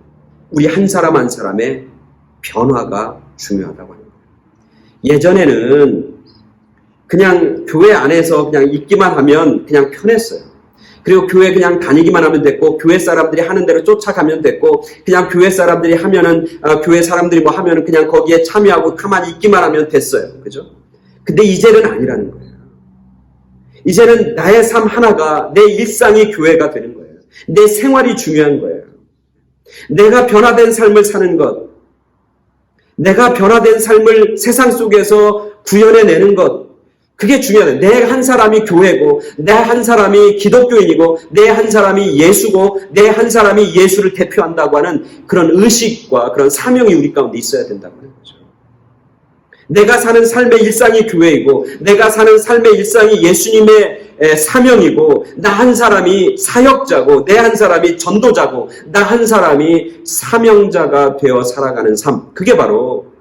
우리 한 사람 한 사람의 변화가 중요하다고 하는 거예요. 예전에는 그냥 교회 안에서 그냥 있기만 하면 그냥 편했어요. 그리고 교회 그냥 다니기만 하면 됐고 교회 사람들이 하는 대로 쫓아가면 됐고 그냥 교회 사람들이 하면은 교회 사람들이 뭐 하면은 그냥 거기에 참여하고 가만히 있기만 하면 됐어요. 그죠? 근데 이제는 아니라는 거예요. 이제는 나의 삶 하나가 내 일상이 교회가 되는 거예요. 내 생활이 중요한 거예요. 내가 변화된 삶을 사는 것, 내가 변화된 삶을 세상 속에서 구현해내는 것, 그게 중요해요. 내 한 사람이 교회고, 내 한 사람이 기독교인이고, 내 한 사람이 예수고, 내 한 사람이 예수를 대표한다고 하는 그런 의식과 그런 사명이 우리 가운데 있어야 된다고 하는 거죠. 내가 사는 삶의 일상이 교회이고, 내가 사는 삶의 일상이 예수님의 사명이고, 나 한 사람이 사역자고, 내 한 사람이 전도자고, 나 한 사람이 사명자가 되어 살아가는 삶. 그게 바로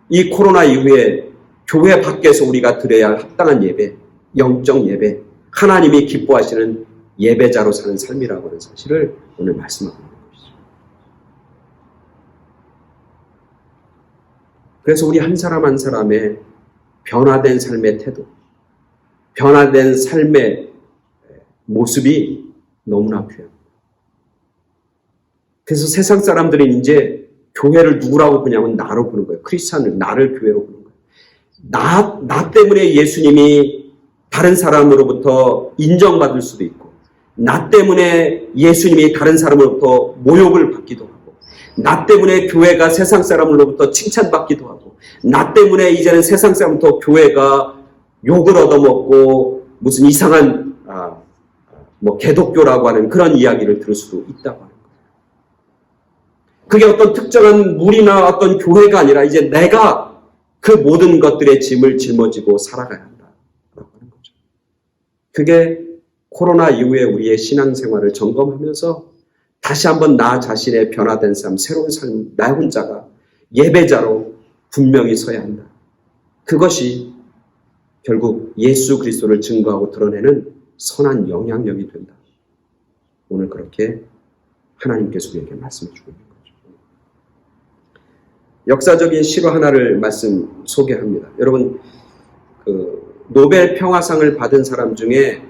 이 코로나 이후에 교회 밖에서 우리가 드려야 할 합당한 예배, 영적 예배, 하나님이 기뻐하시는 예배자로 사는 삶이라고 하는 사실을 오늘 말씀하고 있는 것이죠. 그래서 우리 한 사람 한 사람의 변화된 삶의 태도, 변화된 삶의 모습이 너무나 필요합니다. 그래서 세상 사람들은 이제 교회를 누구라고 보냐면 나로 보는 거예요. 크리스찬을 나를 교회로 보는 거예요. 나 때문에 예수님이 다른 사람으로부터 인정받을 수도 있고, 나 때문에 예수님이 다른 사람으로부터 모욕을 받기도 하고, 나 때문에 교회가 세상 사람으로부터 칭찬받기도 하고, 나 때문에 이제는 세상 사람부터 교회가 욕을 얻어먹고 무슨 이상한 뭐 개독교라고 하는 그런 이야기를 들을 수도 있다고 하는 거예요. 그게 어떤 특정한 무리나 어떤 교회가 아니라 이제 내가 그 모든 것들의 짐을 짊어지고 살아가야 한다라고 하는 거죠. 그게 코로나 이후에 우리의 신앙생활을 점검하면서 다시 한번 나 자신의 변화된 삶, 새로운 삶, 나 혼자가 예배자로 분명히 서야 한다. 그것이 결국 예수 그리스도를 증거하고 드러내는 선한 영향력이 된다. 오늘 그렇게 하나님께서 우리에게 말씀해 주고 있는 거죠. 역사적인 실화 하나를 말씀 소개합니다. 여러분, 노벨 평화상을 받은 사람 중에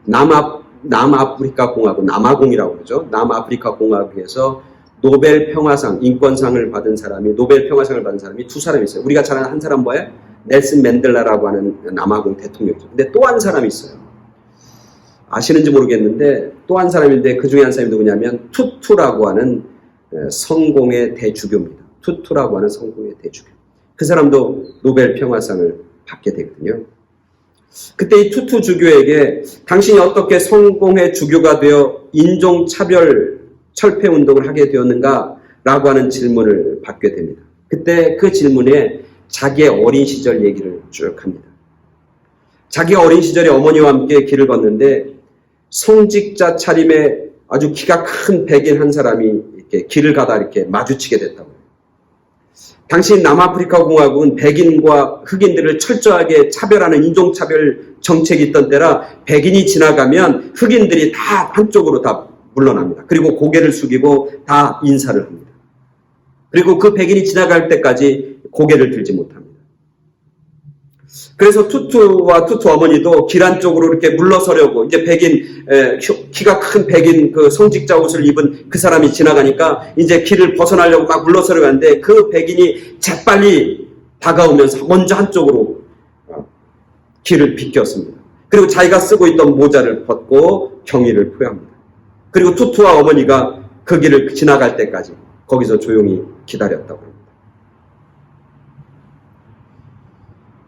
남아프리카 공화국, 남아공이라고 그러죠. 남아프리카 공화국에서 노벨 평화상, 인권상을 받은 사람이, 노벨 평화상을 받은 사람이 두 사람이 있어요. 우리가 잘 아는 한 사람 뭐예요? 넬슨 맨델라라고 하는 남아공 대통령이죠. 근데 또 한 사람이 있어요. 아시는지 모르겠는데 또 한 사람인데 그 중에 한 사람이 누구냐면 투투라고 하는 성공의 대주교입니다. 투투라고 하는 성공의 대주교. 그 사람도 노벨 평화상을 받게 되거든요. 그때 이 투투 주교에게 당신이 어떻게 성공의 주교가 되어 인종차별 철폐 운동을 하게 되었는가? 라고 하는 질문을 받게 됩니다. 그때 그 질문에 자기의 어린 시절 얘기를 쭉 합니다. 자기가 어린 시절에 어머니와 함께 길을 걷는데 성직자 차림의 아주 키가 큰 백인 한 사람이 이렇게 길을 가다 이렇게 마주치게 됐다고. 당시 남아프리카 공화국은 백인과 흑인들을 철저하게 차별하는 인종차별 정책이 있던 때라 백인이 지나가면 흑인들이 다 한쪽으로 다 물러납니다. 그리고 고개를 숙이고 다 인사를 합니다. 그리고 그 백인이 지나갈 때까지 고개를 들지 못합니다. 그래서 투투와 투투 어머니도 길 안쪽으로 이렇게 물러서려고 이제 키가 큰 백인 그 성직자 옷을 입은 그 사람이 지나가니까 이제 길을 벗어나려고 막 물러서려고 하는데 그 백인이 재빨리 다가오면서 먼저 한쪽으로 길을 비꼈습니다. 그리고 자기가 쓰고 있던 모자를 벗고 경의를 표합니다. 그리고 투투와 어머니가 그 길을 지나갈 때까지 거기서 조용히 기다렸다고 합니다.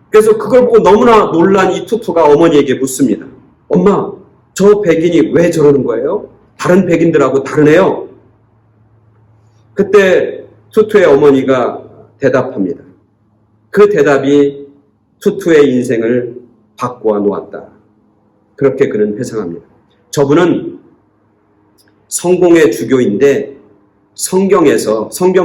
그래서 그걸 보고 너무나 놀란 이 투투가 어머니에게 묻습니다. 엄마, 저 백인이 왜 저러는 거예요? 다른 백인들하고 다르네요. 그때 투투의 어머니가 대답합니다. 그 대답이 투투의 인생을 바꾸어 놓았다. 그렇게 그는 회상합니다. 저분은 성공의 주교인데 성경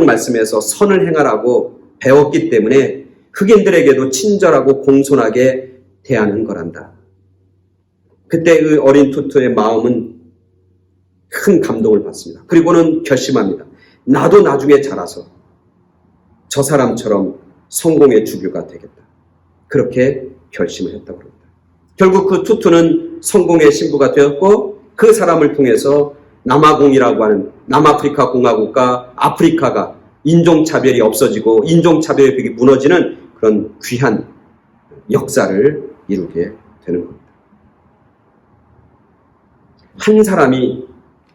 말씀에서 선을 행하라고 배웠기 때문에 흑인들에게도 친절하고 공손하게 대하는 거란다. 그때 그 어린 투투의 마음은 큰 감동을 받습니다. 그리고는 결심합니다. 나도 나중에 자라서 저 사람처럼 성공의 주교가 되겠다. 그렇게 결심을 했다고 합니다. 결국 그 투투는 성공의 신부가 되었고 그 사람을 통해서 남아공이라고 하는 남아프리카 공화국과 아프리카가 인종차별이 없어지고 인종차별의 벽이 무너지는 그런 귀한 역사를 이루게 되는 겁니다. 한 사람이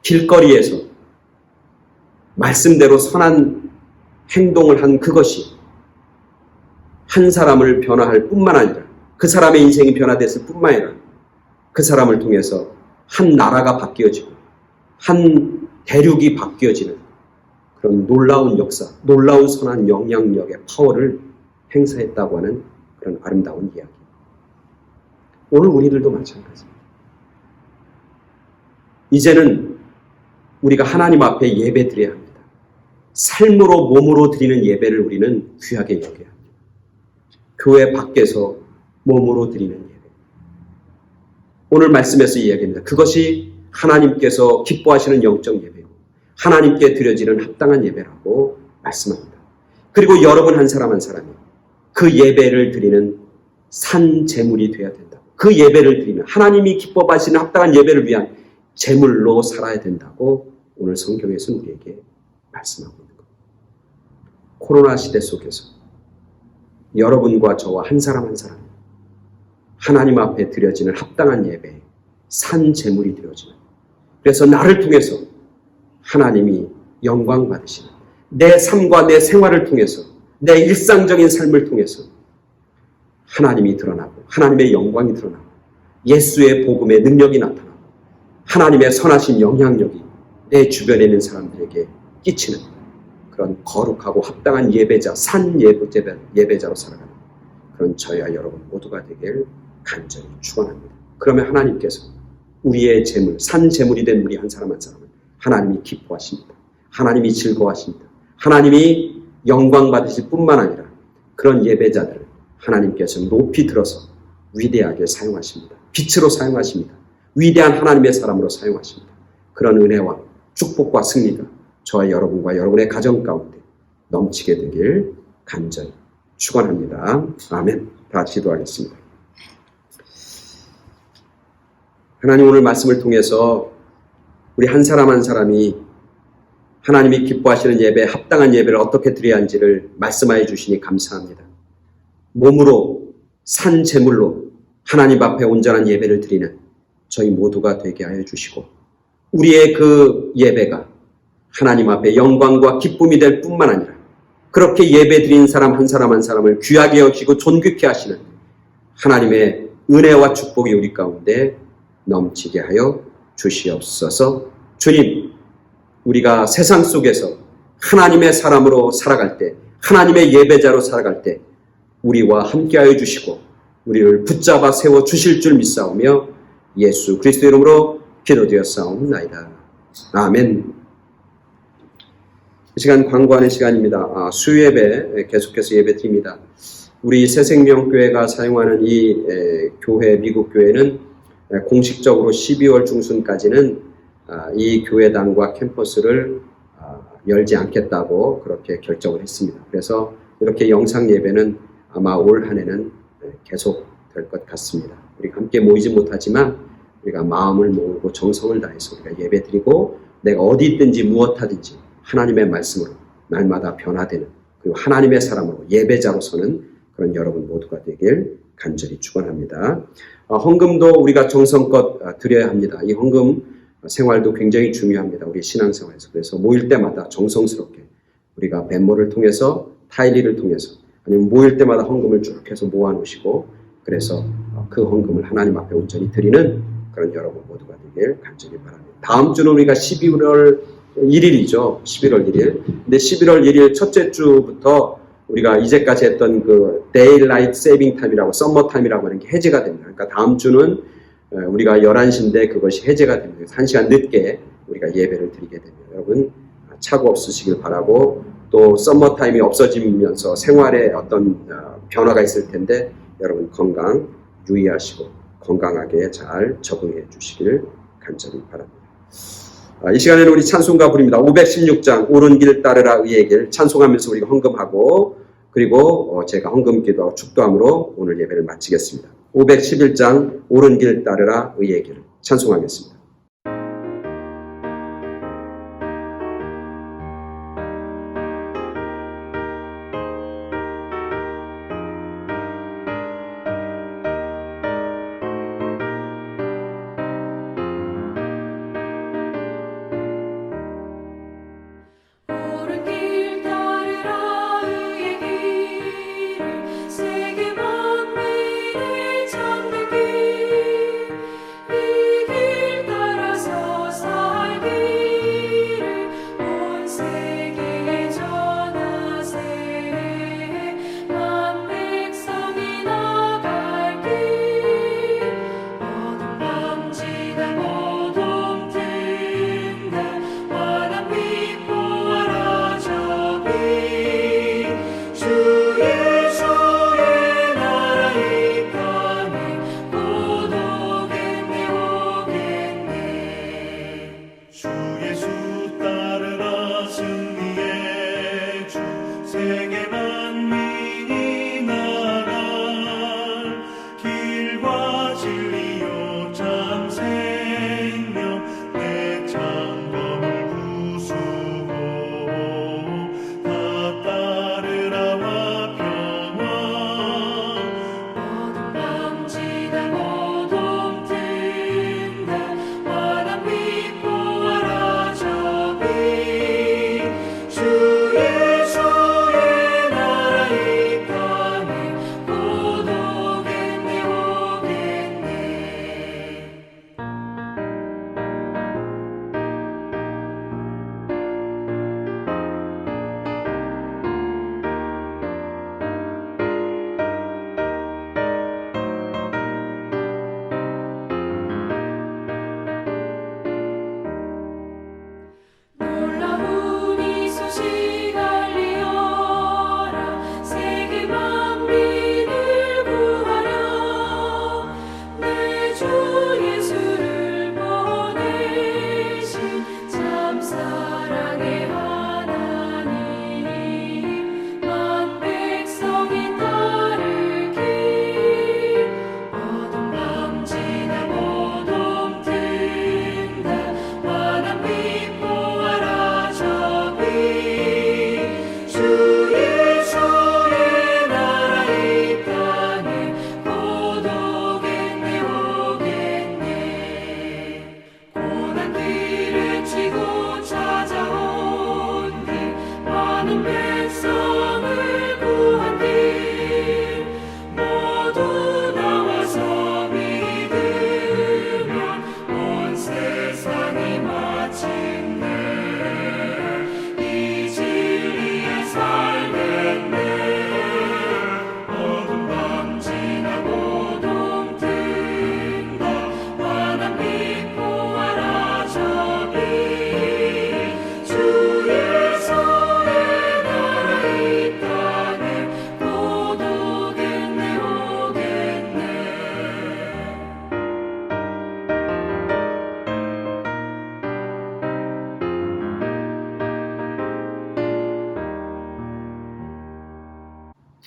길거리에서 말씀대로 선한 행동을 한 그것이 한 사람을 변화할 뿐만 아니라 그 사람의 인생이 변화됐을 뿐만 아니라 그 사람을 통해서 한 나라가 바뀌어지고 한 대륙이 바뀌어지는 그런 놀라운 역사, 놀라운 선한 영향력의 파워를 행사했다고 하는 그런 아름다운 이야기. 오늘 우리들도 마찬가지입니다. 이제는 우리가 하나님 앞에 예배 드려야 합니다. 삶으로 몸으로 드리는 예배를 우리는 귀하게 여겨야 합니다. 교회 밖에서 몸으로 드리는 예배. 오늘 말씀에서 이야기합니다. 그것이 하나님께서 기뻐하시는 영적 예배고 하나님께 드려지는 합당한 예배라고 말씀합니다. 그리고 여러분 한 사람 한 사람이 그 예배를 드리는 산 제물이 되어야 된다고. 그 예배를 드리는 하나님이 기뻐하시는 합당한 예배를 위한 제물로 살아야 된다고 오늘 성경에서는 우리에게 말씀하고 있는 겁니다. 코로나 시대 속에서 여러분과 저와 한 사람 한 사람 하나님 앞에 드려지는 합당한 예배, 산 제물이 되어지는, 그래서 나를 통해서 하나님이 영광 받으시는 내 삶과 내 생활을 통해서 내 일상적인 삶을 통해서 하나님이 드러나고 하나님의 영광이 드러나고 예수의 복음의 능력이 나타나고 하나님의 선하신 영향력이 내 주변에 있는 사람들에게 끼치는 그런 거룩하고 합당한 예배자, 산 예배자로 살아가는 그런 저희와 여러분 모두가 되길 간절히 축원합니다. 그러면 하나님께서 우리의 재물, 산 재물이 된 우리 한 사람 한 사람은 하나님이 기뻐하십니다. 하나님이 즐거워하십니다. 하나님이 영광 받으실 뿐만 아니라 그런 예배자들을 하나님께서 높이 들어서 위대하게 사용하십니다. 빛으로 사용하십니다. 위대한 하나님의 사람으로 사용하십니다. 그런 은혜와 축복과 승리가 저와 여러분과 여러분의 가정 가운데 넘치게 되길 간절히 축원합니다. 아멘. 다 같이 기도하겠습니다. 하나님, 오늘 말씀을 통해서 우리 한 사람 한 사람이 하나님이 기뻐하시는 예배, 합당한 예배를 어떻게 드려야 하는지를 말씀하여 주시니 감사합니다. 몸으로 산 제물로 하나님 앞에 온전한 예배를 드리는 저희 모두가 되게 하여 주시고, 우리의 그 예배가 하나님 앞에 영광과 기쁨이 될 뿐만 아니라 그렇게 예배 드린 사람 한 사람 한 사람을 귀하게 여기시고 존귀케 하시는 하나님의 은혜와 축복이 우리 가운데 넘치게 하여 주시옵소서. 주님, 우리가 세상 속에서 하나님의 사람으로 살아갈 때, 하나님의 예배자로 살아갈 때 우리와 함께하여 주시고 우리를 붙잡아 세워 주실 줄 믿사오며 예수 그리스도의 이름으로 기도드렸사옵나이다. 아멘. 이 시간 광고하는 시간입니다. 수요예배 계속해서 예배드립니다. 우리 새생명교회가 사용하는 이 교회, 미국 교회는 공식적으로 12월 중순까지는 이 교회당과 캠퍼스를 열지 않겠다고 그렇게 결정을 했습니다. 그래서 이렇게 영상 예배는 아마 올 한 해는 계속 될 것 같습니다. 우리가 함께 모이지 못하지만 우리가 마음을 모으고 정성을 다해서 우리가 예배 드리고 내가 어디 있든지 무엇하든지 하나님의 말씀으로 날마다 변화되는, 그리고 하나님의 사람으로 예배자로 서는 그런 여러분 모두가 되길 간절히 축원합니다. 헌금도 우리가 정성껏 드려야 합니다. 이 헌금 생활도 굉장히 중요합니다. 우리 신앙생활에서. 그래서 모일 때마다 정성스럽게 우리가 벤모를 통해서, 타일리를 통해서, 아니면 모일 때마다 헌금을 쭉 해서 모아놓으시고, 그래서 그 헌금을 하나님 앞에 온전히 드리는 그런 여러분 모두가 되길 간절히 바랍니다. 다음 주는 우리가 11월 1일이죠. 11월 1일. 근데 11월 1일 첫째 주부터 우리가 이제까지 했던 그 데일라이트 세이빙 타임이라고, 썸머 타임이라고 하는 게 해제가 됩니다. 그러니까 다음 주는 우리가 11시인데 그것이 해제가 됩니다. 1시간 늦게 우리가 예배를 드리게 됩니다. 여러분 착오 없으시길 바라고, 또 썸머 타임이 없어지면서 생활에 어떤 변화가 있을 텐데 여러분 건강 유의하시고 건강하게 잘 적응해 주시길 간절히 바랍니다. 이 시간에는 우리 찬송가 부릅니다. 516장 옳은 길 따르라 의의 길 찬송하면서 우리가 헌금하고, 그리고 제가 헌금 기도하고 축도함으로 오늘 예배를 마치겠습니다. 511장 옳은 길 따르라 의의 길 찬송하겠습니다. 세계 만민을 찾는 길, 이 길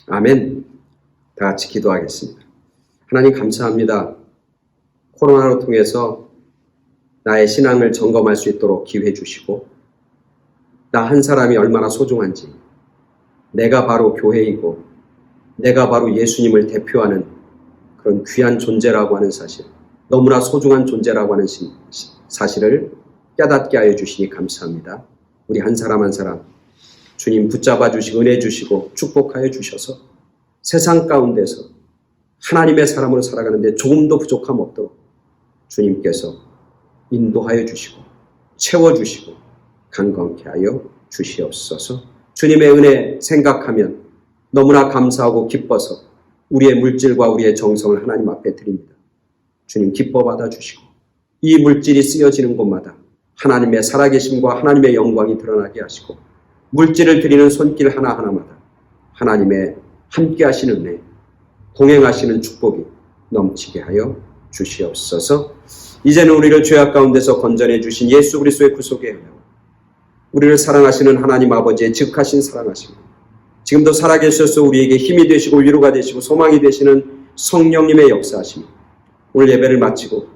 아멘. 다 같이 기도하겠습니다. 하나님 감사합니다. 코로나로 통해서 나의 신앙을 점검할 수 있도록 기회 주시고 나 한 사람이 얼마나 소중한지, 내가 바로 교회이고 내가 바로 예수님을 대표하는 그런 귀한 존재라고 하는 사실, 너무나 소중한 존재라고 하는 사실을 깨닫게 하여 주시니 감사합니다. 우리 한 사람 한 사람 주님 붙잡아 주시고 은혜 주시고 축복하여 주셔서 세상 가운데서 하나님의 사람으로 살아가는데 조금도 부족함 없도록 주님께서 인도하여 주시고 채워주시고 강건케 하여 주시옵소서. 주님의 은혜 생각하면 너무나 감사하고 기뻐서 우리의 물질과 우리의 정성을 하나님 앞에 드립니다. 주님 기뻐 받아주시고 이 물질이 쓰여지는 곳마다 하나님의 살아계심과 하나님의 영광이 드러나게 하시고 물질을 드리는 손길 하나하나마다 하나님의 함께 하시는 은혜, 동행하시는 축복이 넘치게 하여 주시옵소서. 이제는 우리를 죄악 가운데서 건져내 주신 예수 그리스도의 구속에 의하여 우리를 사랑하시는 하나님 아버지의 즉하신 사랑하심과 지금도 살아계셔서 우리에게 힘이 되시고 위로가 되시고 소망이 되시는 성령님의 역사하심, 오늘 예배를 마치고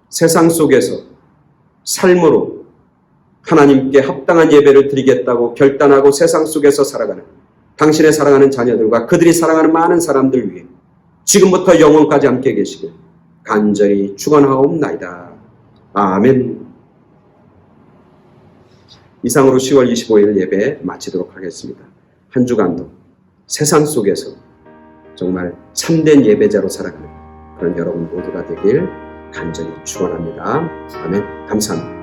세상 속에서 삶으로 하나님께 합당한 예배를 드리겠다고 결단하고 세상 속에서 살아가는 당신의 사랑하는 자녀들과 그들이 사랑하는 많은 사람들 위해 지금부터 영원까지 함께 계시길 간절히 축원하옵나이다. 아멘. 이상으로 10월 25일 예배 마치도록 하겠습니다. 한 주간도 세상 속에서 정말 참된 예배자로 살아가는 그런 여러분 모두가 되길 간절히 축원합니다. 아멘. 감사합니다.